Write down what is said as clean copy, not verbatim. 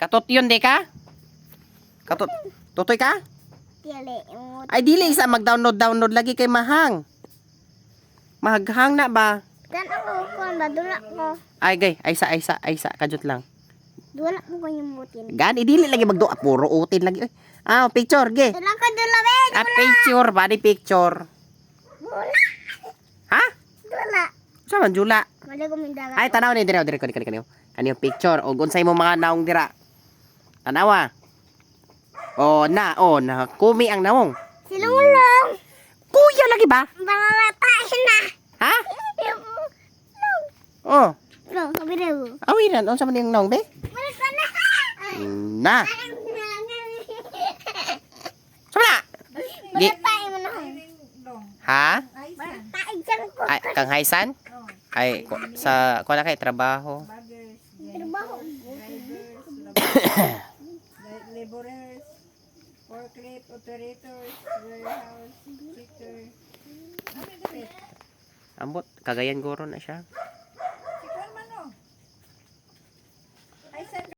Katot yun, di ka? Katot. Tutoy ka? Dili. Ay, dili isa mag-download lagi kay mahang. Mahaghang na ba? Dan ako kon badula ko. Ay, gay. Aysa. Kajut lang. Dula ko kanyang butin. Gani, dili lagi magdoa. Puro utin lagi. Picture, ge. Dula ko dula be. Picture, body picture. Dula. Ha? Dula. Saan man, Jula? Wala ko mindaga. Ay, tanaw ni dire kanyo. Kanyo picture. O, unsay mo mga naong dira. Tanawa. Na kumi ang naong. Silulong. Kuya lagi ba? Mamamatahin na. Ha? No, sabi daw. Awiran, unsa man yung naong be? Balik ka na. Na. Sama na. Di. Balik mo na. Ha? Balik dyan ko. Ay, kang haisan? Ay, sa kuha na kay trabaho. Trabaho. Laborers, forklift operators, warehouse, fitter. Ambot, Cagayan guro na siya.